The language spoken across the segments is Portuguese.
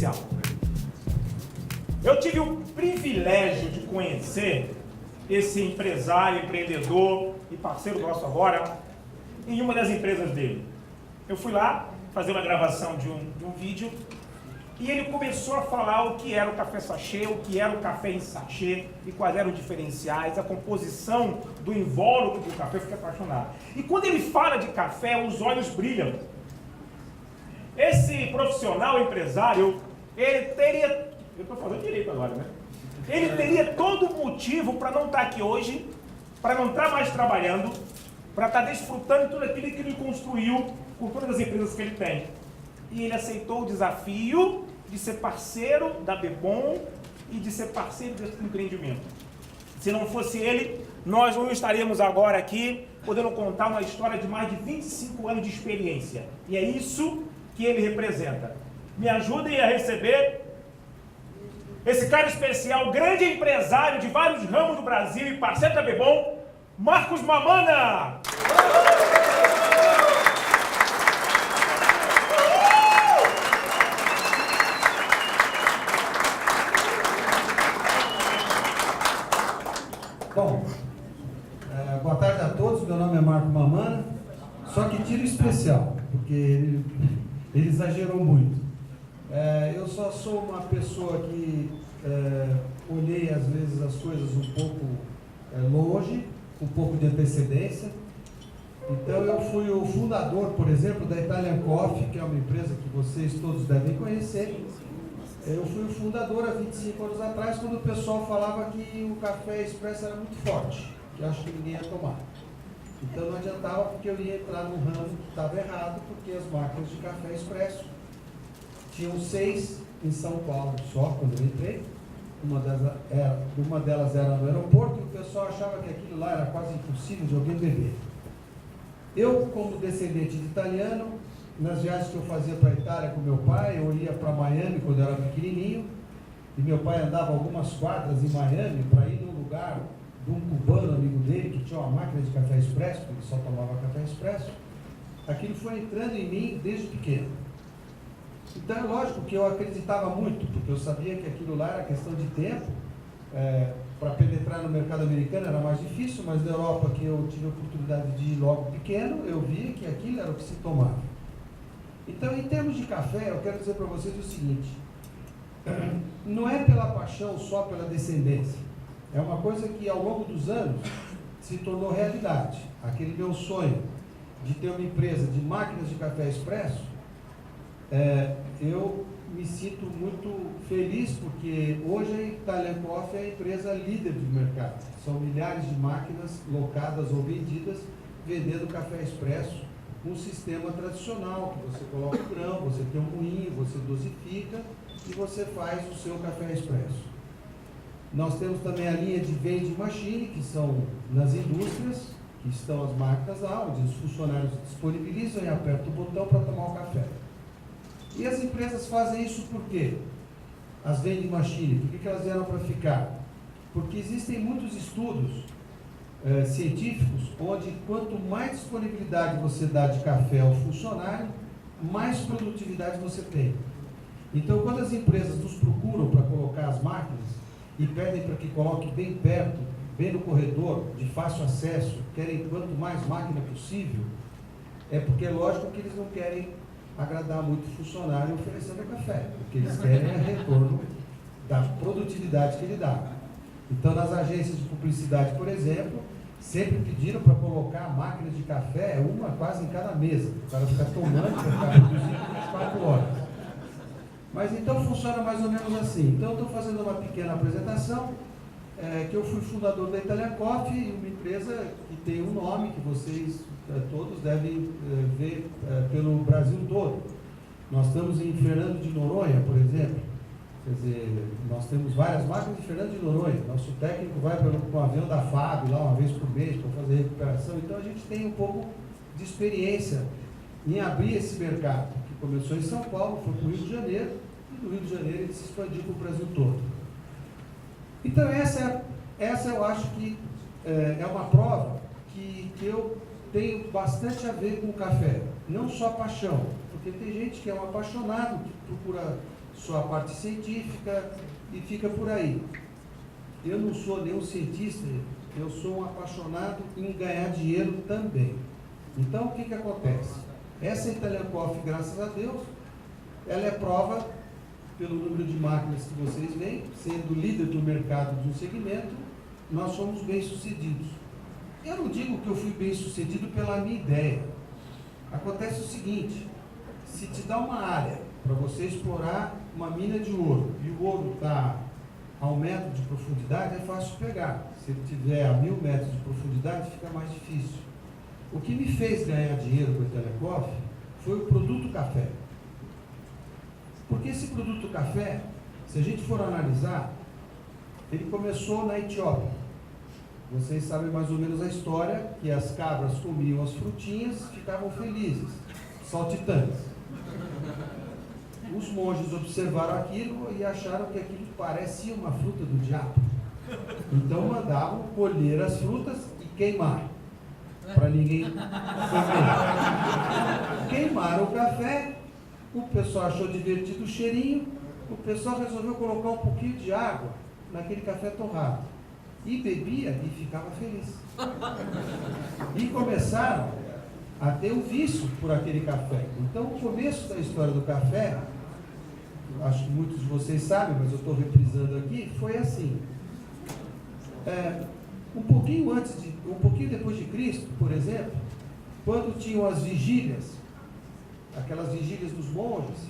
especial. Eu tive o privilégio de conhecer esse empresário, empreendedor e parceiro nosso agora em uma das empresas dele. Eu fui lá fazer uma gravação de um vídeo e ele começou a falar o que era o café sachê, o que era o café em sachê e quais eram os diferenciais, a composição do invólucro do café. Eu fiquei apaixonado. E quando ele fala de café, os olhos brilham. Esse profissional empresário, ele teria... Eu estou falando direito agora, né? Ele teria todo motivo para não estar aqui hoje, para não estar mais trabalhando, para estar desfrutando tudo aquilo que ele construiu com todas as empresas que ele tem. E ele aceitou o desafio de ser parceiro da Bebom e de ser parceiro desse empreendimento. Se não fosse ele, nós não estaríamos agora aqui podendo contar uma história de mais de 25 anos de experiência. E é isso que ele representa. Me ajudem a receber esse cara especial, grande empresário de vários ramos do Brasil e parceiro da Bebom, Marcos Mamana! Bom, boa tarde a todos, meu nome é Marco Mamana, só que tiro especial, porque ele exagerou muito. Eu só sou uma pessoa que olhei às vezes as coisas um pouco longe, um pouco de antecedência. Então eu fui o fundador, por exemplo, da Italian Coffee, que é uma empresa que vocês todos devem conhecer. Eu fui o fundador há 25 anos atrás, quando o pessoal falava que o café expresso era muito forte, que eu acho que ninguém ia tomar. Então não adiantava, porque eu ia entrar no ramo que estava errado, porque as máquinas de café expresso tinham 6 em São Paulo só, quando eu entrei. Uma delas era no aeroporto, e o pessoal achava que aquilo lá era quase impossível de alguém beber. Eu, como descendente de italiano, nas viagens que eu fazia para a Itália com meu pai, eu ia para Miami quando eu era pequenininho, e meu pai andava algumas quadras em Miami para ir num lugar de um cubano amigo dele que tinha uma máquina de café expresso, porque ele só tomava café expresso. Aquilo foi entrando em mim desde pequeno. Então é lógico que eu acreditava muito, porque eu sabia que aquilo lá era questão de tempo. Para penetrar no mercado americano era mais difícil, mas na Europa, que eu tive a oportunidade de ir logo pequeno, eu via que aquilo era o que se tomava. Então, em termos de café, eu quero dizer para vocês o seguinte: não é pela paixão, só pela descendência. É uma coisa que ao longo dos anos se tornou realidade. Aquele meu sonho de ter uma empresa de máquinas de café expresso, eu me sinto muito feliz, porque hoje a Italian Coffee é a empresa líder do mercado. São milhares de máquinas locadas ou vendidas vendendo café expresso, um sistema tradicional, que você coloca o grão, você tem um moinho, você dosifica e você faz o seu café expresso. Nós temos também a linha de vending machine, que são nas indústrias, que estão as máquinas lá, onde os funcionários disponibilizam e apertam o botão para tomar o café. E as empresas fazem isso por quê? As vending machine, por que elas vieram para ficar? Porque existem muitos estudos científicos, onde quanto mais disponibilidade você dá de café ao funcionário, mais produtividade você tem. Então, quando as empresas nos procuram para colocar as máquinas e pedem para que coloque bem perto, bem no corredor, de fácil acesso, querem quanto mais máquina possível, é porque é lógico que eles não querem agradar muito o funcionário oferecendo café, porque eles querem retorno da produtividade que ele dá. Então, nas agências de publicidade, por exemplo, sempre pediram para colocar máquinas de café, uma quase em cada mesa, para ficar tomando, para ficar produzindo 24 horas. Mas então funciona mais ou menos assim. Então, eu estou fazendo uma pequena apresentação, que eu fui fundador da Italian Coffee, uma empresa que tem um nome que vocês todos devem ver pelo Brasil todo. Nós estamos em Fernando de Noronha, por exemplo. Quer dizer, nós temos várias máquinas de Fernando de Noronha. Nosso técnico vai para o avião da FAB lá uma vez por mês para fazer recuperação. Então a gente tem um pouco de experiência em abrir esse mercado, que começou em São Paulo, foi para o Rio de Janeiro, e do Rio de Janeiro ele se expandiu para o Brasil todo. Então essa eu acho que é uma prova que eu tenho bastante a ver com o café. Não só paixão, porque tem gente que é um apaixonado, que procura só a parte científica e fica por aí. Eu não sou nenhum cientista, eu sou um apaixonado em ganhar dinheiro também. Então, o que acontece? Essa Italian Coffee, graças a Deus, ela é prova, pelo número de máquinas que vocês veem, sendo líder do mercado de um segmento, nós somos bem-sucedidos. Eu não digo que eu fui bem-sucedido pela minha ideia. Acontece o seguinte, se te dá uma área para você explorar uma mina de ouro, e o ouro está a 1 metro de profundidade, é fácil pegar. Se ele tiver a 1000 metros de profundidade, fica mais difícil. O que me fez ganhar dinheiro com a Italian Coffee foi o produto café. Porque esse produto café, se a gente for analisar, ele começou na Etiópia. Vocês sabem mais ou menos a história, que as cabras comiam as frutinhas, ficavam felizes, saltitantes. Os monges observaram aquilo e acharam que aquilo parecia uma fruta do diabo. Então mandavam colher as frutas e queimar, para ninguém comer. Queimaram o café, o pessoal achou divertido o cheirinho, o pessoal resolveu colocar um pouquinho de água naquele café torrado. E bebia e ficava feliz. E começaram a ter um vício por aquele café. Então, o começo da história do café, acho que muitos de vocês sabem, mas eu estou reprisando aqui, foi assim. Um pouquinho depois de Cristo, por exemplo, quando tinham as vigílias, aquelas vigílias dos monges,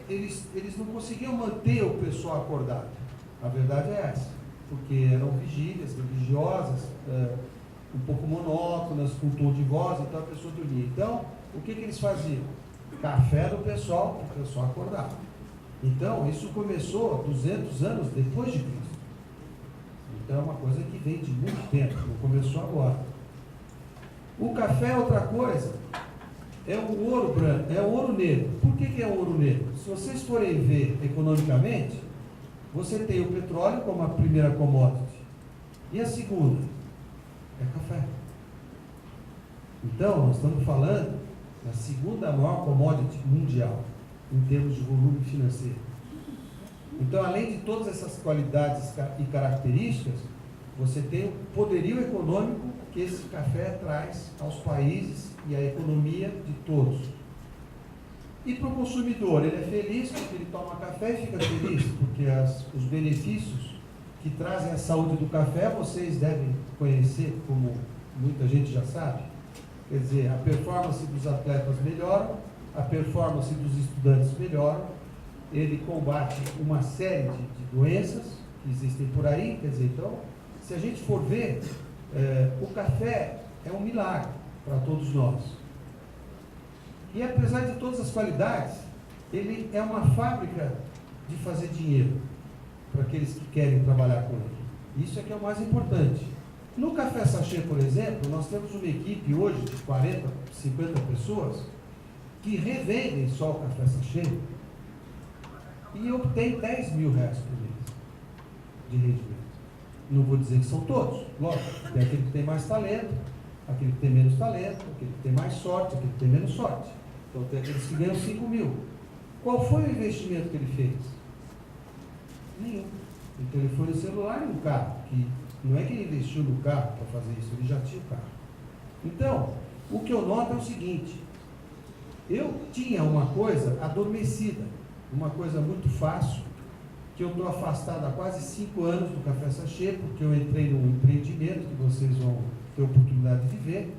eles não conseguiam manter o pessoal acordado. A verdade é essa. Porque eram vigílias religiosas, um pouco monótonas, com tom de voz, então a pessoa dormia. Então, o que eles faziam? Café do pessoal, para o pessoal acordar. Então, isso começou 200 anos depois de Cristo. Então, é uma coisa que vem de muito tempo, não começou agora. O café é outra coisa, é o ouro branco, é o ouro negro. Por que é o ouro negro? Se vocês forem ver economicamente, você tem o petróleo como a primeira commodity. E a segunda? É café. Então, nós estamos falando da segunda maior commodity mundial, em termos de volume financeiro. Então, além de todas essas qualidades e características, você tem o poderio econômico que esse café traz aos países e à economia de todos. E para o consumidor, ele é feliz porque ele toma café e fica feliz, porque os benefícios que trazem a saúde do café, vocês devem conhecer, como muita gente já sabe. Quer dizer, a performance dos atletas melhora, a performance dos estudantes melhora, ele combate uma série de doenças que existem por aí. Quer dizer, então, se a gente for ver, o café é um milagre para todos nós. E apesar de todas as qualidades, ele é uma fábrica de fazer dinheiro para aqueles que querem trabalhar com ele. Isso é que é o mais importante. No Café Sachê, por exemplo, nós temos uma equipe hoje de 40, 50 pessoas que revendem só o Café Sachê e obtêm 10 mil reais por mês de rendimento. Não vou dizer que são todos, lógico, tem aquele que tem mais talento, aquele que tem menos talento, aquele que tem mais sorte, aquele que tem menos sorte. Então tem aqueles que ganham 5 mil. Qual foi o investimento que ele fez? Nenhum. Um telefone celular e um carro, que não é que ele investiu no carro para fazer isso, ele já tinha o carro. Então, o que eu noto é o seguinte, eu tinha uma coisa adormecida, uma coisa muito fácil, que eu estou afastado há quase 5 anos do Café Sachê, porque eu entrei num empreendimento que vocês vão ter oportunidade de ver,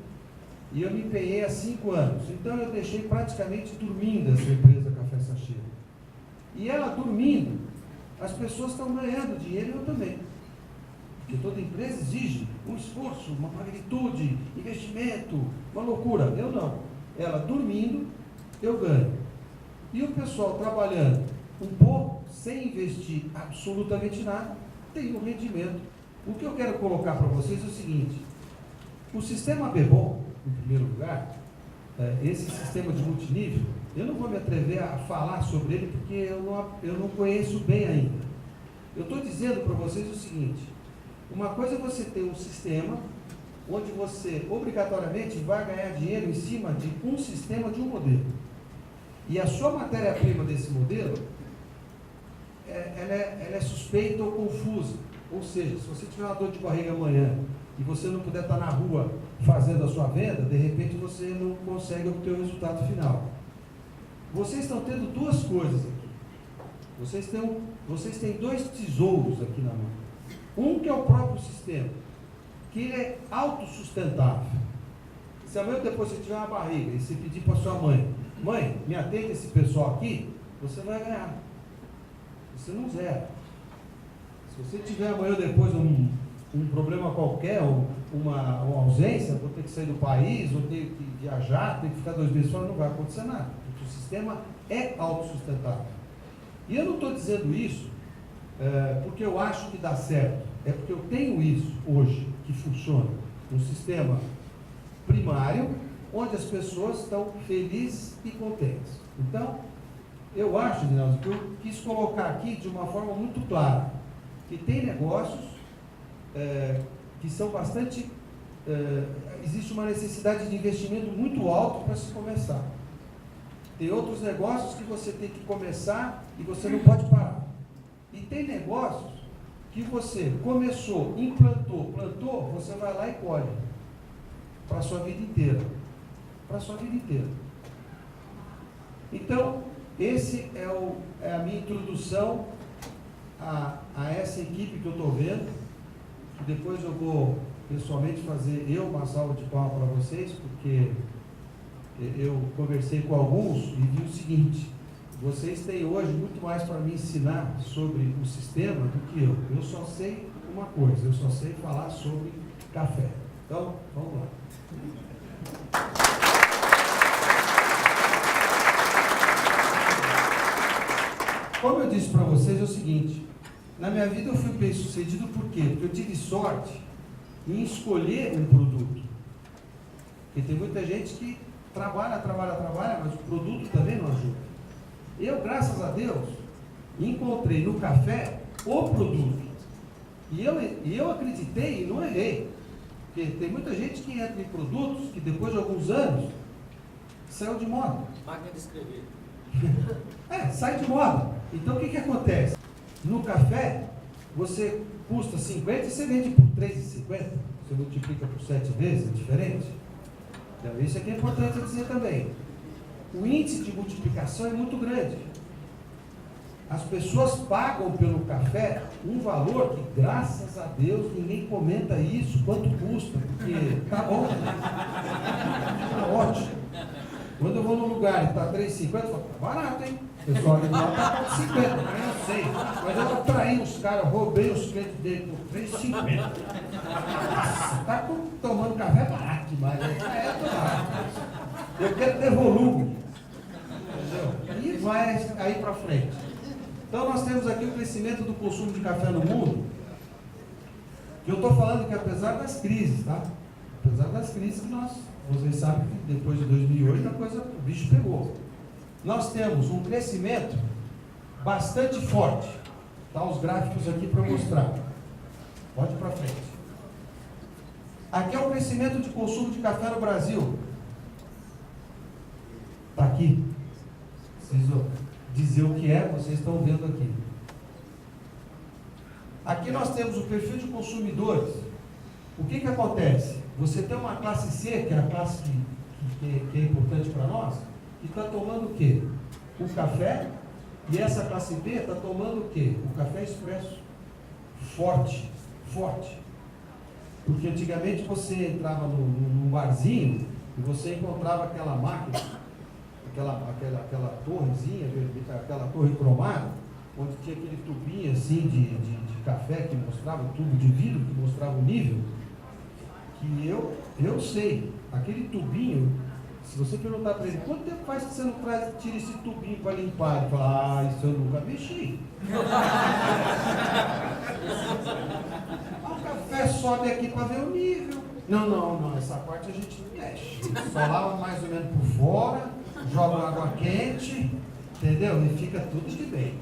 e eu me empenhei há 5 anos. Então eu deixei praticamente dormindo essa empresa Café Sachê. E ela dormindo, as pessoas estão ganhando dinheiro e eu também. Porque toda empresa exige um esforço, uma magnitude, investimento, uma loucura. Eu não. Ela dormindo, eu ganho. E o pessoal trabalhando um pouco, sem investir absolutamente nada, tem um rendimento. O que eu quero colocar para vocês é o seguinte: o sistema Bebom, em primeiro lugar, esse sistema de multinível, eu não vou me atrever a falar sobre ele porque eu não conheço bem ainda. Eu estou dizendo para vocês o seguinte: uma coisa é você ter um sistema onde você obrigatoriamente vai ganhar dinheiro em cima de um sistema, de um modelo. E a sua matéria-prima desse modelo ela é suspeita ou confusa. Ou seja, se você tiver uma dor de barriga amanhã e você não puder estar na rua fazendo a sua venda, de repente você não consegue obter o resultado final. Vocês estão tendo duas coisas aqui. Vocês têm dois tesouros aqui na mão. Um que é o próprio sistema, que ele é autossustentável. Se amanhã ou depois você tiver uma barriga e você pedir para sua mãe, mãe, me atende esse pessoal aqui, você vai ganhar. Você não zera. Se você tiver amanhã ou depois um problema qualquer, ou uma ausência, vou ter que sair do país, ou ter que viajar, ter que ficar 2 meses fora, não vai acontecer nada. Porque o sistema é autossustentável. E eu não estou dizendo isso porque eu acho que dá certo. É porque eu tenho isso hoje, que funciona. Um sistema primário, onde as pessoas estão felizes e contentes. Então, eu acho, Ginaldo, que eu quis colocar aqui de uma forma muito clara, que tem negócios que são bastante... existe uma necessidade de investimento muito alto para se começar. Tem outros negócios que você tem que começar e você não pode parar. E tem negócios que você começou, implantou, plantou, você vai lá e colhe. Para a sua vida inteira. Para a sua vida inteira. Então, esse é a minha introdução a essa equipe que eu estou vendo, que depois eu vou pessoalmente fazer uma salva de palmas para vocês, porque eu conversei com alguns e vi o seguinte: vocês têm hoje muito mais para me ensinar sobre o sistema do que eu. Eu só sei uma coisa, eu só sei falar sobre café. Então, vamos lá. Como eu disse para vocês, é o seguinte: na minha vida eu fui bem sucedido por quê? Porque eu tive sorte em escolher um produto. Porque tem muita gente que trabalha, mas o produto também não ajuda. Eu, graças a Deus, encontrei no café o produto. E eu acreditei e não errei. Porque tem muita gente que entra em produtos que depois de alguns anos saiu de moda. Máquina de escrever. Sai de moda. Então o que acontece? No café, você custa 50 e você vende por 3,50. Você multiplica por 7 vezes, é diferente. Então, isso aqui é importante dizer também. O índice de multiplicação é muito grande. As pessoas pagam pelo café um valor que, graças a Deus, ninguém comenta isso, quanto custa, porque tá bom, tá ótimo. Quando eu vou num lugar e está 3,50, eu falo, tá barato, hein? O pessoal ali lá está com 50, eu não sei. Mas eu atraí os caras, roubei os clientes dele por 3,50. Está tomando café barato demais, né? Tô barato. Eu quero ter volume. Entendeu? E vai aí para frente. Então nós temos aqui o crescimento do consumo de café no mundo. Que eu estou falando que apesar das crises, tá? Apesar das crises que vocês sabem que depois de 2008 o bicho pegou. Nós temos um crescimento bastante forte. Tá os gráficos aqui para mostrar. Pode ir para frente. Aqui é o crescimento de consumo de café no Brasil. Está aqui. Preciso dizer o que é, vocês estão vendo aqui. Aqui nós temos o perfil de consumidores. O que acontece? Você tem uma classe C, que é a classe que é importante para nós, que está tomando o quê? O café, e essa classe B está tomando o quê? O café expresso. Forte. Porque antigamente você entrava num barzinho e você encontrava aquela máquina, aquela torrezinha, aquela torre cromada, onde tinha aquele tubinho assim de café que mostrava, tubo de vidro que mostrava o nível. Que eu sei, aquele tubinho, se você perguntar para ele, quanto tempo faz que você não tira esse tubinho para limpar? Ele fala, isso eu nunca mexi. O café sobe aqui para ver o nível. Não, essa parte a gente não mexe. Só lava mais ou menos por fora, joga água quente, entendeu? E fica tudo de bem.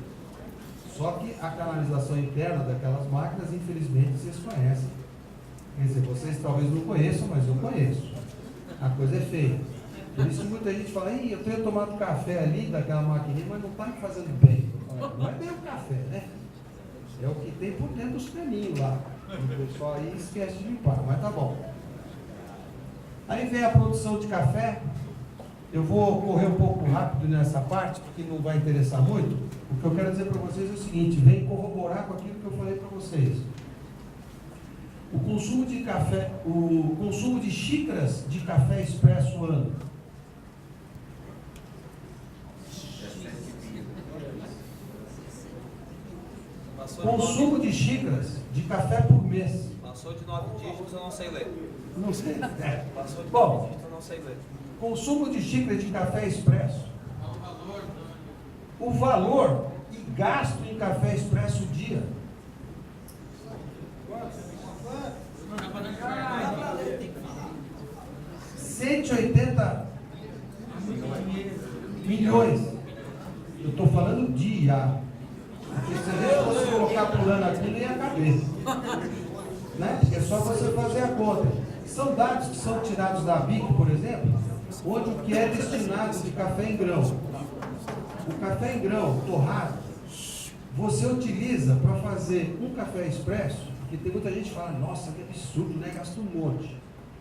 Só que a canalização interna daquelas máquinas, infelizmente, vocês conhecem. Quer dizer, vocês talvez não conheçam, mas eu conheço. A coisa é feia. Por isso que muita gente fala, eu tenho tomado café ali daquela maquininha, mas não está me fazendo bem. Não é bem o café, né? É o que tem por dentro dos caninhos lá. O pessoal aí esquece de limpar, mas tá bom. Aí vem a produção de café. Eu vou correr um pouco rápido nessa parte, porque não vai interessar muito. O que eu quero dizer para vocês é o seguinte, vem corroborar com aquilo que eu falei para vocês. O consumo de café, o consumo de xícaras de café expresso ano. Consumo de xícaras de café por mês. Passou de 9 dígitos, eu não sei ler. Não sei. Passou de 9 Bom, dígitos, eu não sei ler. consumo de xícaras de café expresso. O valor e gasto em café expresso dia. R$180 milhões. Eu estou falando dia. Porque se a gente fosse colocar pulando aqui, não ia caber. Né? É só você fazer a conta. São dados que são tirados da BIC, por exemplo, onde o que é destinado de café em grão. O café em grão, torrado, você utiliza para fazer um café expresso, porque tem muita gente que fala, nossa, que absurdo, né? Gasta um monte.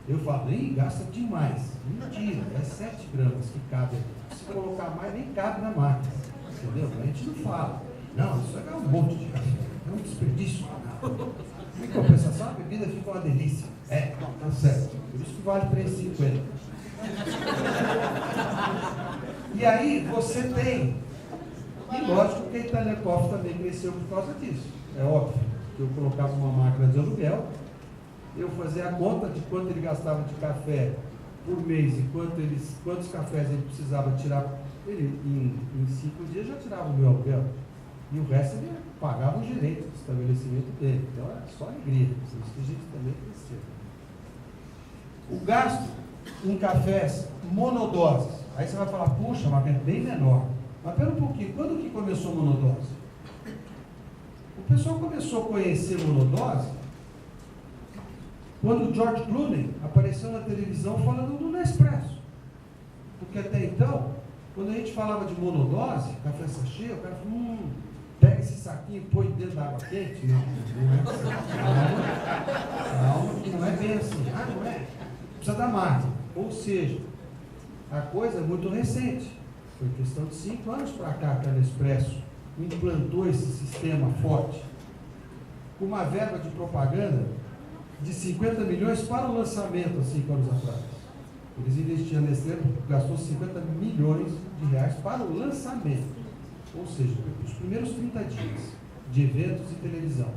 Eu falo, gasta demais. Mentira, é 7 gramas que cabe. Se colocar mais, nem cabe na máquina. Entendeu? A gente não fala. Não, isso é um monte de café. É um desperdício. Em compensação, a bebida fica uma delícia. Tá certo. Por isso que vale R$3,50. E aí você tem, e lógico que a Itália Coffee também cresceu por causa disso. É óbvio que eu colocava uma máquina de aluguel, eu fazia a conta de quanto ele gastava de café por mês e quantos cafés ele precisava tirar. Ele, em 5 dias, já tirava o meu aluguel. E o resto ele pagava o gerente do estabelecimento dele. Então era só alegria. Por isso que a gente também cresceu. O gasto em cafés monodoses. Aí você vai falar, puxa, mas é bem menor. Mas pera um pouquinho, quando que começou a monodose? O pessoal começou a conhecer monodose quando o George Clooney apareceu na televisão falando do Nespresso. Porque até então, quando a gente falava de monodose, café sachê, o cara falou, pega esse saquinho e põe dentro da água quente. Não é assim. Não é bem assim. Não é. Precisa da máquina. Ou seja, a coisa é muito recente. Foi questão de 5 anos para cá que a Nespresso implantou esse sistema forte, com uma verba de propaganda de 50 milhões para o lançamento há 5 anos atrás. Eles investiam nesse tempo, gastou 50 milhões de reais para o lançamento, ou seja, os primeiros 30 dias de eventos e televisão.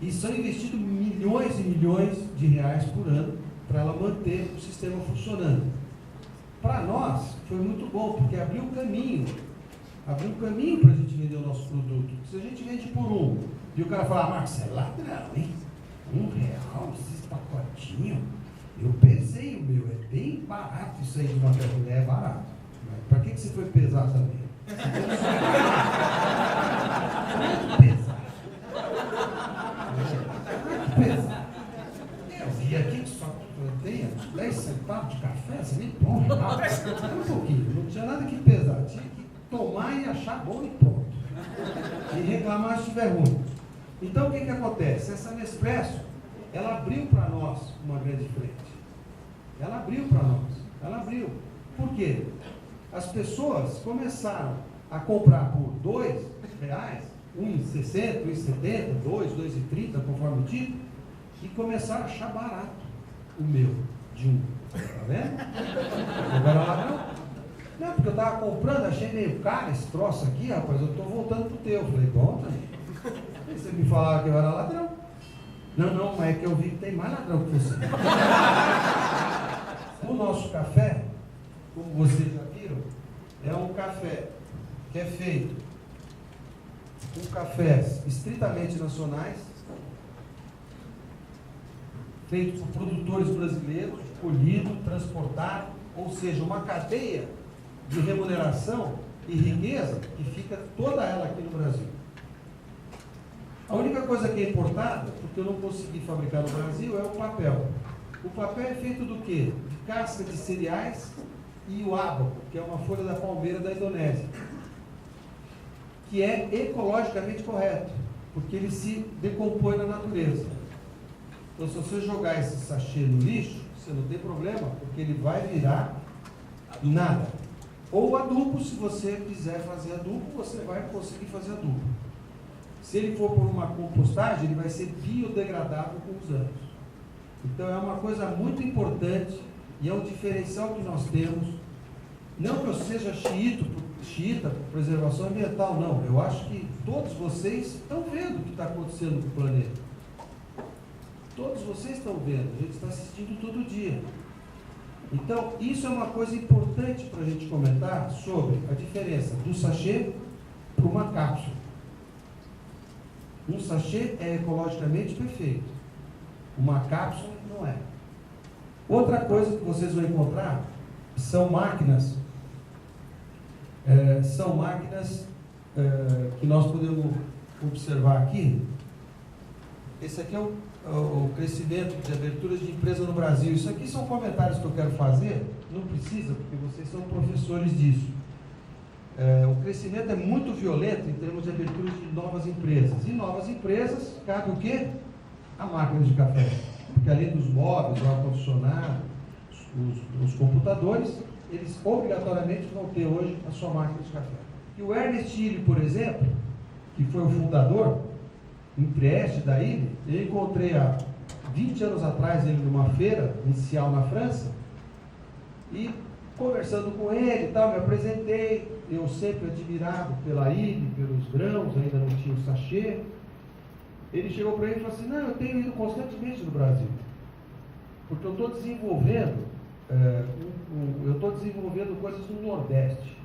E são investidos milhões e milhões de reais por ano para ela manter o sistema funcionando. Para nós foi muito bom, porque abriu um caminho para a gente vender o nosso produto. Se a gente vende por 1, e o cara fala, Marcos, é ladrão, hein? R$1 esses pacotinhos. Eu pesei o meu, é bem barato isso aí de uma mulher, é barato. Mas para que você foi pesar também? Muito pesado. Muito pesado. Eu vi aqui que só tem 10 centavos de café, você nem põe. Um pouquinho, não tinha nada que pesar, tinha que tomar e achar bom e pronto. E reclamar se estiver ruim. Então o que acontece? Essa Nespresso, ela abriu para nós uma grande frente. Ela abriu para nós. Ela abriu. Por quê? As pessoas começaram a comprar por R$2, R$1,60, R$1,70, R$2,30, conforme o tipo, e começaram a achar barato o meu, de 1. Tá vendo? Agora lá não, porque eu estava comprando, achei meio caro esse troço aqui, rapaz, eu estou voltando pro teu. Eu falei, bom, também. Você me falava que eu era ladrão. Não, mas é que eu vi que tem mais ladrão que você. O nosso café, como vocês já viram, é um café que é feito com cafés estritamente nacionais, feito por produtores brasileiros, colhido, transportado, ou seja, uma cadeia de remuneração e riqueza que fica toda ela aqui no Brasil. A única coisa que é importada, porque eu não consegui fabricar no Brasil, é o papel. O papel é feito do quê? De casca de cereais e o ábaco, que é uma folha da palmeira da Indonésia, que é ecologicamente correto, porque ele se decompõe na natureza. Então, se você jogar esse sachê no lixo, você não tem problema, porque ele vai virar nada. Ou adubo, se você quiser fazer adubo, você vai conseguir fazer adubo. Se ele for por uma compostagem, ele vai ser biodegradável com os anos. Então é uma coisa muito importante e é um diferencial que nós temos. Não que eu seja xiita por preservação ambiental, não. Eu acho que todos vocês estão vendo o que está acontecendo com o planeta. Todos vocês estão vendo, a gente está assistindo todo dia. Então, isso é uma coisa importante para a gente comentar sobre a diferença do sachê para uma cápsula. Um sachê é ecologicamente perfeito. Uma cápsula não é. Outra coisa que vocês vão encontrar são máquinas. Que nós podemos observar aqui. Esse aqui é o crescimento de aberturas de empresa no Brasil. Isso aqui são comentários que eu quero fazer. Não precisa, porque vocês são professores disso. O crescimento é muito violento em termos de aberturas de novas empresas. E novas empresas, cabe o quê? A máquina de café. Porque além dos móveis, o ar-condicionado, os computadores, eles obrigatoriamente vão ter hoje a sua máquina de café. E o Ernest Illy, por exemplo, que foi o fundador, em Trieste da Illy, eu encontrei há 20 anos atrás ele numa feira inicial na França, e conversando com ele e tal, me apresentei, eu sempre admirado pela Illy, pelos grãos, ainda não tinha o sachê. Ele chegou para ele e falou assim: não, eu tenho ido constantemente no Brasil, porque eu estou desenvolvendo coisas no Nordeste.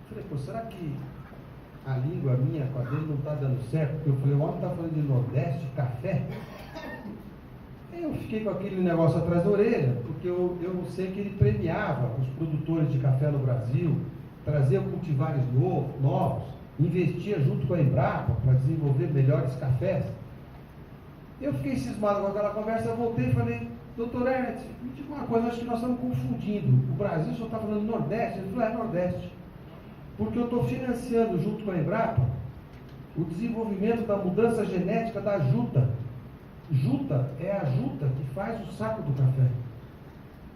Eu falei, pô, será que a língua minha com a dele não está dando certo? Porque eu falei, o homem está falando de Nordeste, café. Aí eu fiquei com aquele negócio atrás da orelha, porque eu sei que ele premiava os produtores de café no Brasil, trazia cultivares novos, investia junto com a Embrapa para desenvolver melhores cafés. Eu fiquei cismado com aquela conversa, eu voltei e falei, doutor Ernest, me diga uma coisa, acho que nós estamos confundindo. O Brasil só está falando Nordeste. Ele falou, Nordeste. Porque eu estou financiando junto com a Embrapa o desenvolvimento da mudança genética da juta. Juta é a juta que faz o saco do café.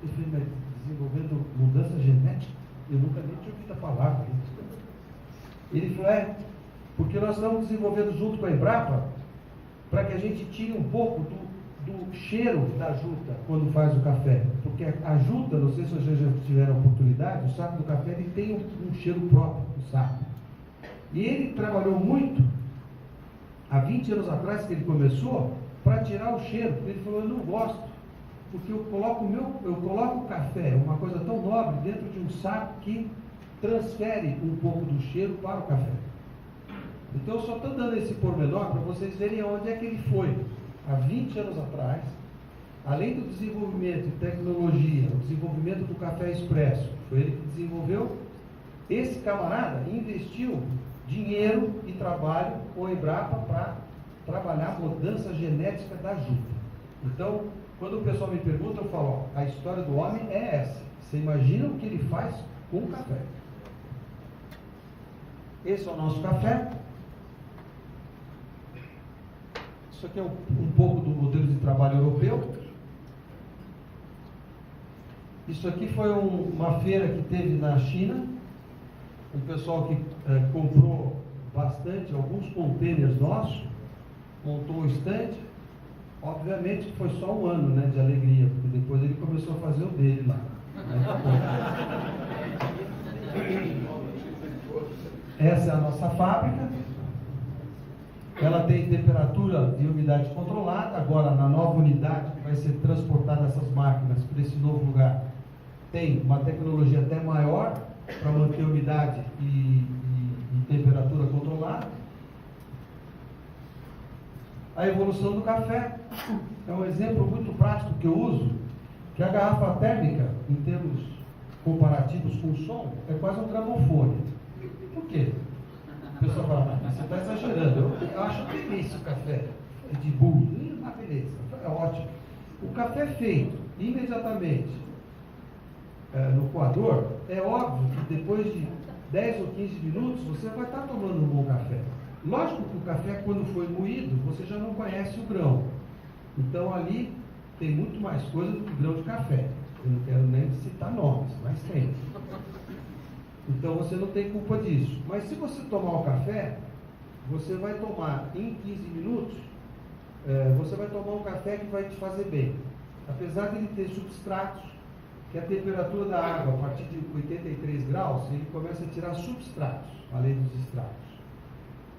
Eu falei, mas desenvolvendo mudança genética? Eu nunca nem tinha ouvido a palavra. Ele falou, porque nós estamos desenvolvendo junto com a Embrapa para que a gente tire um pouco do cheiro da juta quando faz o café. Porque a juta, não sei se vocês já tiveram oportunidade, o saco do café ele tem um cheiro próprio, o saco. E ele trabalhou muito, há 20 anos atrás que ele começou, para tirar o cheiro. Ele falou, eu não gosto, porque eu coloco o café, uma coisa tão nobre, dentro de um saco que transfere um pouco do cheiro para o café. Então eu só estou dando esse pormenor para vocês verem onde é que ele foi. Há 20 anos atrás, além do desenvolvimento de tecnologia, o desenvolvimento do café expresso, foi ele que desenvolveu. Esse camarada investiu dinheiro e trabalho com a Embrapa para trabalhar a mudança genética da juta. Então, quando o pessoal me pergunta, eu falo, a história do homem é essa. Você imagina o que ele faz com o café. Esse é o nosso café. Isso aqui é um pouco do modelo de trabalho europeu. Isso aqui foi uma feira que teve na China. Um pessoal que comprou bastante, alguns contêineres nossos, montou o estande. Obviamente que foi só um ano, né, de alegria, porque depois ele começou a fazer o dele lá. Essa é a nossa fábrica. Ela tem temperatura e umidade controlada. Agora, na nova unidade que vai ser transportada essas máquinas para esse novo lugar, tem uma tecnologia até maior para manter umidade e temperatura controlada. A evolução do café é um exemplo muito prático que eu uso, que a garrafa térmica, em termos comparativos com o som, é quase um gramofone. Por quê? O pessoal fala, você está exagerando. Eu acho delícia o café de burro. Uma beleza, é ótimo. O café feito imediatamente no coador, é óbvio que depois de 10 ou 15 minutos você vai estar tomando um bom café. Lógico que o café, quando foi moído, você já não conhece o grão. Então ali tem muito mais coisa do que grão de café. Eu não quero nem citar nomes, mas tem. Então você não tem culpa disso. Mas se você tomar o café, você vai tomar em 15 minutos, você vai tomar um café que vai te fazer bem. Apesar de ele ter substratos, que a temperatura da água, a partir de 83 graus, ele começa a tirar substratos, além dos extratos.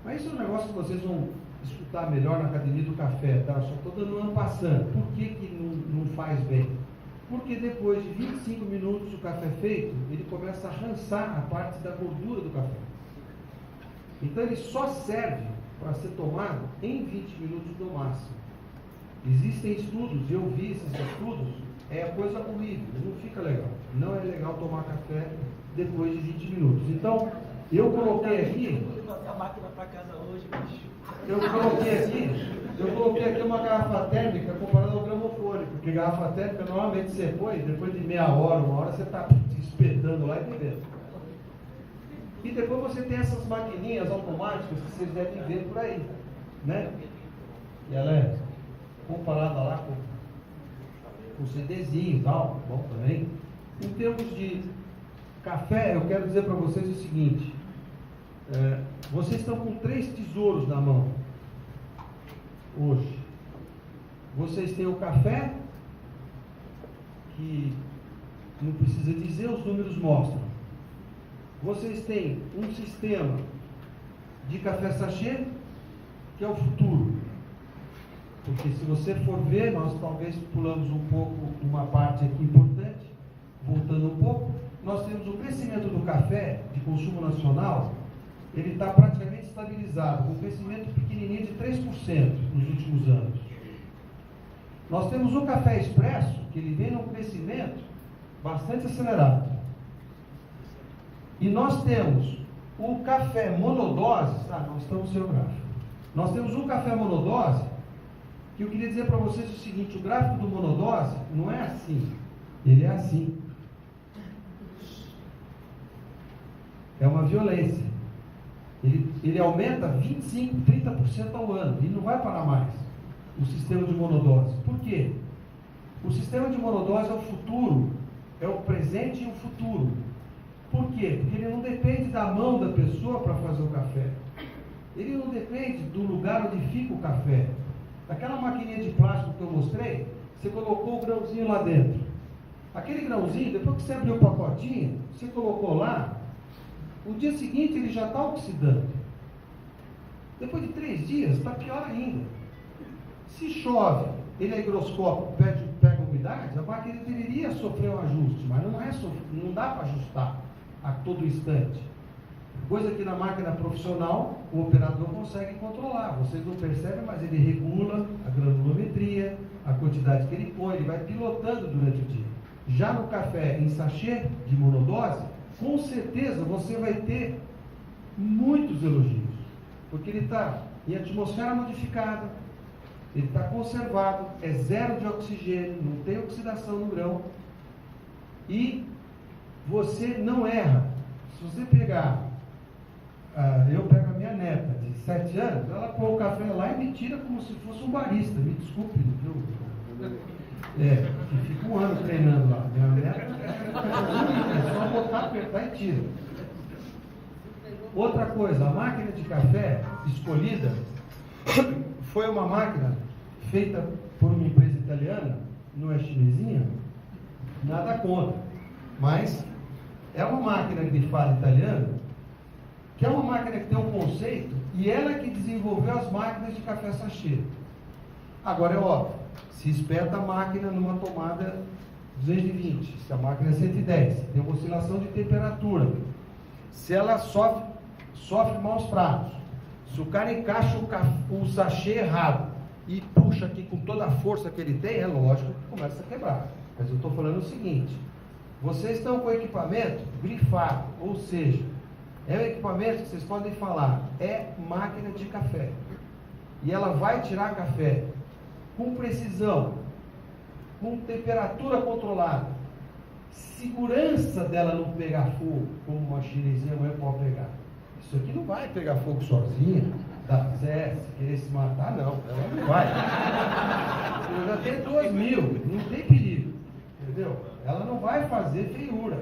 Mas isso é um negócio que vocês vão escutar melhor na Academia do Café, tá? Eu só estou dando uma passando. Por que não faz bem? Porque depois de 25 minutos o café feito, ele começa a rançar a parte da gordura do café. Então ele só serve para ser tomado em 20 minutos no máximo. Existem estudos, eu vi esses estudos, é coisa horrível, não fica legal. Não é legal tomar café depois de 20 minutos. Então, eu coloquei aqui... a máquina para casa hoje, bicho. Eu coloquei aqui uma garrafa térmica comparada ao gramofone, porque garrafa térmica normalmente você põe, depois de meia hora, uma hora, você está espetando lá e bebendo. E depois você tem essas maquininhas automáticas que vocês devem ver por aí, né? E ela é comparada lá com CDzinho e tal, bom também. Em termos de café, eu quero dizer para vocês o seguinte, vocês estão com 3 tesouros na mão hoje. Vocês têm o café, que não precisa dizer, os números mostram. Vocês têm um sistema de café sachê, que é o futuro. Porque se você for ver, nós talvez pulamos um pouco uma parte aqui importante, voltando um pouco, nós temos o crescimento do café de consumo nacional, ele está praticamente estabilizado, com um crescimento pequenininho de 3% nos últimos anos. Nós temos o café expresso, que ele vem num crescimento bastante acelerado. E nós temos o café monodose, nós estamos sem o gráfico. Nós temos um café monodose, que eu queria dizer para vocês o seguinte, o gráfico do monodose não é assim, ele é assim. É uma violência. Ele aumenta 25%, 30% ao ano, e não vai parar mais, o sistema de monodose. Por quê? O sistema de monodose é o futuro, é o presente e o futuro. Por quê? Porque ele não depende da mão da pessoa para fazer o café. Ele não depende do lugar onde fica o café. Aquela maquininha de plástico que eu mostrei, você colocou o grãozinho lá dentro. Aquele grãozinho, depois que você abriu o pacotinho, você colocou lá, o dia seguinte ele já está oxidando. Depois de 3 dias, está pior ainda. Se chove, ele é higroscópico, pega umidade, a máquina deveria sofrer um ajuste, mas não dá para ajustar a todo instante. Coisa que na máquina profissional o operador consegue controlar. Vocês não percebem, mas ele regula a granulometria, a quantidade que ele põe, ele vai pilotando durante o dia. Já no café em sachê de monodose, com certeza você vai ter muitos elogios, porque ele está em atmosfera modificada, ele está conservado, é zero de oxigênio, não tem oxidação no grão, e você não erra. Se você pegar, eu pego a minha neta de 7 anos, ela põe o café lá e me tira como se fosse um barista, me desculpe, que fica 1 ano treinando lá. Minha neta é só botar, apertar e tira. Outra coisa, a máquina de café escolhida foi uma máquina feita por uma empresa italiana, não é chinesinha, nada contra, mas é uma máquina de fala italiana, que é uma máquina que tem um conceito, e ela que desenvolveu as máquinas de café sachê. Agora é óbvio, se espeta a máquina numa tomada 220, se a máquina é 110, tem uma oscilação de temperatura. Se ela sofre maus tratos, se o cara encaixa o sachê errado e puxa aqui com toda a força que ele tem, é lógico que começa a quebrar. Mas eu estou falando o seguinte, vocês estão com o equipamento grifado, ou seja, é um equipamento que vocês podem falar, é máquina de café. E ela vai tirar café com precisão, com temperatura controlada, segurança dela não pegar fogo, como uma chinesinha amanhã pode pegar. Isso aqui não vai pegar fogo sozinha, se querer se matar, não. Ela não vai. Eu já tenho 2.000, não tem perigo. Entendeu? Ela não vai fazer feiura.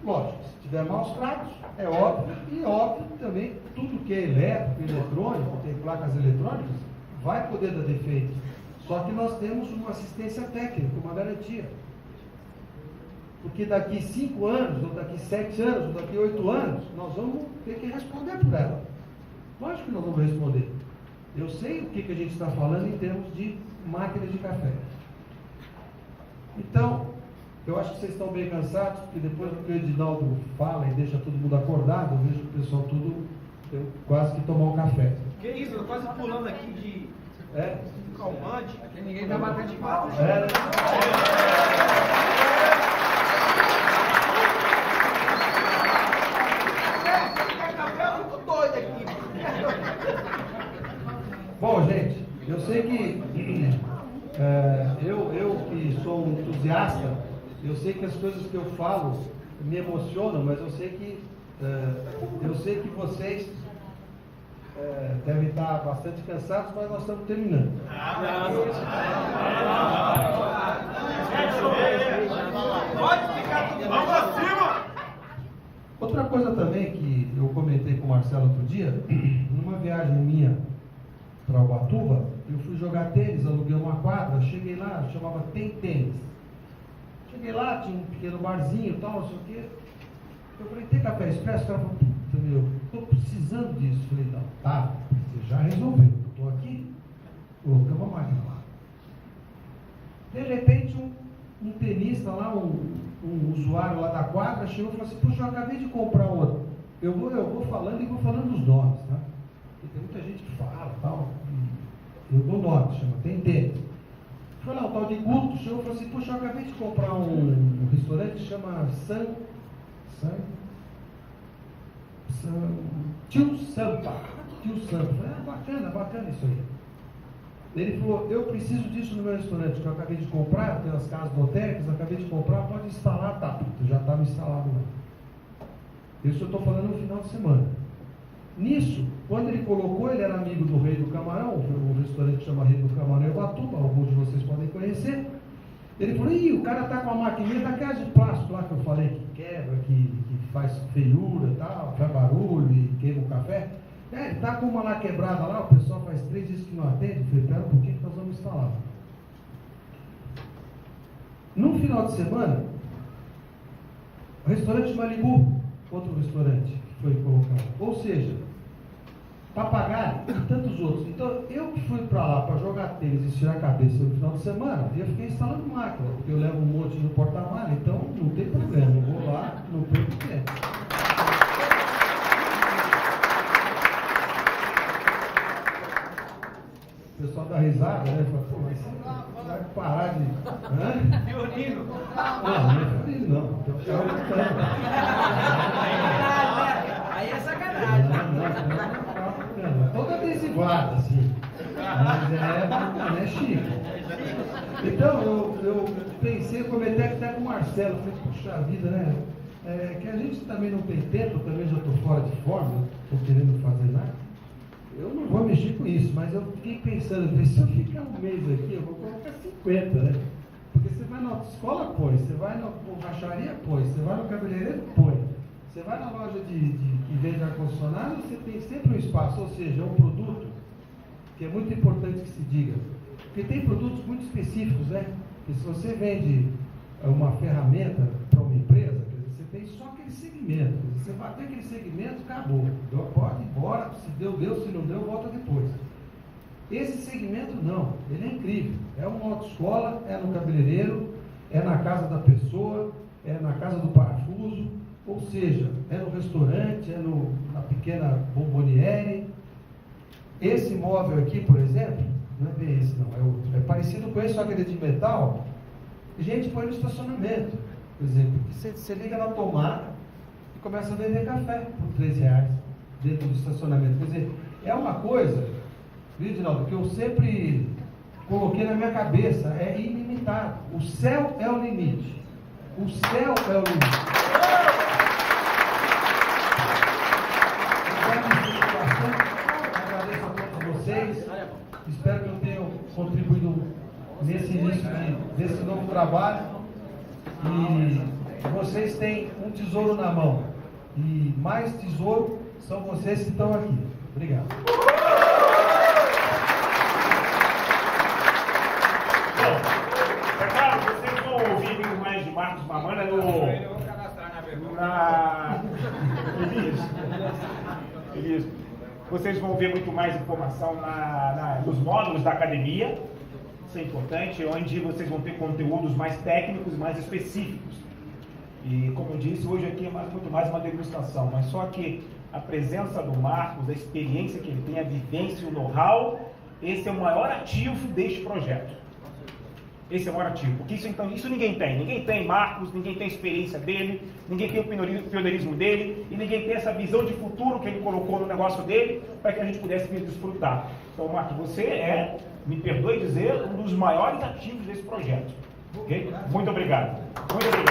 Lógico, se tiver maus tratos, é óbvio, e óbvio também, tudo que é elétrico, eletrônico, tem placas eletrônicas, vai poder dar defeito. Só que nós temos uma assistência técnica, uma garantia. Porque daqui 5 anos, ou daqui 7 anos, ou daqui 8 anos, nós vamos ter que responder por ela. Lógico que nós vamos responder. Eu sei o que a gente está falando em termos de máquina de café. Então, eu acho que vocês estão bem cansados, porque depois que o Edinaldo fala e deixa todo mundo acordado, eu vejo que o pessoal tudo quase que tomar um café. Que isso, eu tô quase pulando aqui de calmante. Aqui ninguém dá batendo de palma. Bom, gente, eu sei que eu que sou um entusiasta, eu sei que as coisas que eu falo me emocionam, mas eu sei que vocês devem estar bastante cansados, mas nós estamos terminando. Pode ficar tudo vamos acima! Outra coisa também que eu comentei com o Marcelo outro dia, numa viagem minha para Ubatuba, eu fui jogar tênis, aluguei uma quadra, cheguei lá, chamava Tem Tênis. Cheguei lá, tinha um pequeno barzinho e tal, não sei o quê. Eu falei, tem café expresso? O cara falou, puta meu, estou precisando disso. Eu falei, não, tá, você já resolveu, estou aqui, colocamos a máquina lá. De repente, um tenista lá, um usuário lá da quadra, chegou e falou assim, puxa, eu acabei de comprar outro. Eu vou falando e vou falando os nomes, tá? Porque tem muita gente que fala e tal. Eu dou nome, chama, tem tênis. Foi lá, o tal de Guto chegou e falou assim, puxa, eu acabei de comprar um restaurante que chama Tio Sampa. Eu falei, bacana isso aí. Ele falou, eu preciso disso no meu restaurante, que eu acabei de comprar, tem as casas lotéricas, eu acabei de comprar, pode instalar, tá, já estava instalado lá. Isso eu estou falando no final de semana. Nisso, quando ele colocou, ele era amigo do Rei do Camarão, o restaurante chama Rei do Camarão em Ubatuba, alguns de vocês podem conhecer. Ele falou, o cara está com a maquininha daquelas de plástico lá que eu falei, que quebra, que faz feiura e tal, faz barulho e queima o café. Ele está com uma lá quebrada lá, o pessoal faz 3 dias que não atende. Eu falei, espera um pouquinho que nós vamos instalar. No final de semana, o restaurante Malibu, outro restaurante que foi colocado. Ou seja, Papagaio e tantos outros. Então, eu que fui para lá para jogar tênis e tirar a cabeça no final de semana, eu fiquei instalando máquina, porque eu levo um monte no porta-malha, então não tem problema, eu vou lá, não perco tempo. O pessoal dá risada, né? Fala, pô, mas você vai parar de... Hã? Violino. Não é violino, não. Tem que Aí é sacanagem. Não. Toda adesivada, assim. Mas é chique. Então, eu pensei, comentei até com o Marcelo, falei, puxa vida, né? Que a gente também não tem tempo, eu também já estou fora de forma, estou querendo fazer nada. Eu não vou mexer com isso, mas eu fiquei pensando, se eu ficar um mês aqui, eu vou colocar 50, né? Porque você vai na autoescola, põe, você vai na borracharia, põe, você vai no cabeleireiro, põe. Você vai na loja que vende ar-condicionado, você tem sempre um espaço, ou seja, é um produto que é muito importante que se diga. Porque tem produtos muito específicos, né? Porque se você vende uma ferramenta para uma empresa, quer dizer, você tem só aquele segmento. Você bater aquele segmento, acabou. Pode ir embora, se deu, se não deu, volta depois. Esse segmento não, ele é incrível. É uma autoescola, é no cabeleireiro, é na casa da pessoa, é na casa do parafuso, ou seja, é no restaurante, é na pequena bomboniere. Esse móvel aqui, por exemplo, não é bem esse não, é outro. É parecido com esse, só que ele é de metal. A gente põe no estacionamento, por exemplo. Você liga na tomada e começa a vender café por R$3 dentro do estacionamento. Quer dizer, é uma coisa, Edinaldo, que eu sempre coloquei na minha cabeça, é ilimitado. O céu é o limite. O céu é o limite. Agradeço a todos vocês. Espero que eu tenha contribuído nesse início desse novo trabalho. E vocês têm um tesouro na mão. E mais tesouro são vocês que estão aqui. Obrigado. Bom, é claro, vocês vão ouvir muito mais de Marcos Mamana Isso. Vocês vão ver muito mais informação nos módulos da academia. Isso é importante, onde vocês vão ter conteúdos mais técnicos e mais específicos. E como eu disse, hoje aqui é muito mais uma degustação, mas só que a presença do Marcos, a experiência que ele tem, a vivência, o know-how, esse é o maior ativo deste projeto. Esse é o maior ativo, porque isso ninguém tem. Ninguém tem Marcos, ninguém tem a experiência dele, ninguém tem o pioneirismo dele, e ninguém tem essa visão de futuro que ele colocou no negócio dele, para que a gente pudesse desfrutar. Então, Marcos, você é, me perdoe dizer, um dos maiores ativos desse projeto. Okay? Muito obrigado. Muito obrigado.